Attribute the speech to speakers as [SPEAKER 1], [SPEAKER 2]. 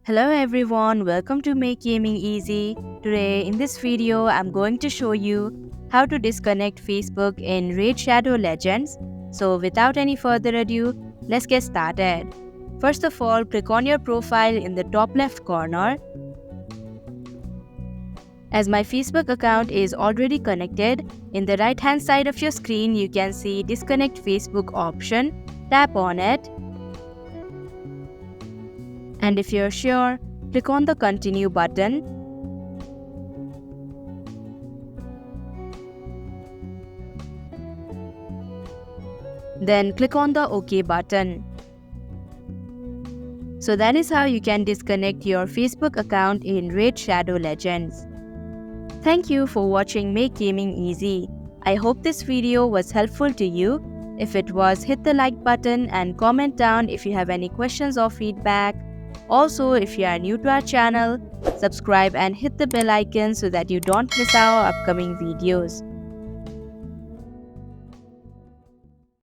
[SPEAKER 1] Hello everyone, welcome to Make Gaming Easy. Today in this video, I'm going to show you how to disconnect Facebook in Raid Shadow Legends. So without any further ado, let's get started. First of all, click on your profile in the top left corner. As my Facebook account is already connected, in the right hand side of your screen you can see Disconnect Facebook option. Tap on it. And if you're sure, click on the Continue button. Then click on the OK button. So that is how you can disconnect your Facebook account in Raid Shadow Legends. Thank you for watching Make Gaming Easy. I hope this video was helpful to you. If it was, hit the like button and comment down if you have any questions or feedback. Also, if you are new to our channel, subscribe and hit the bell icon so that you don't miss our upcoming videos.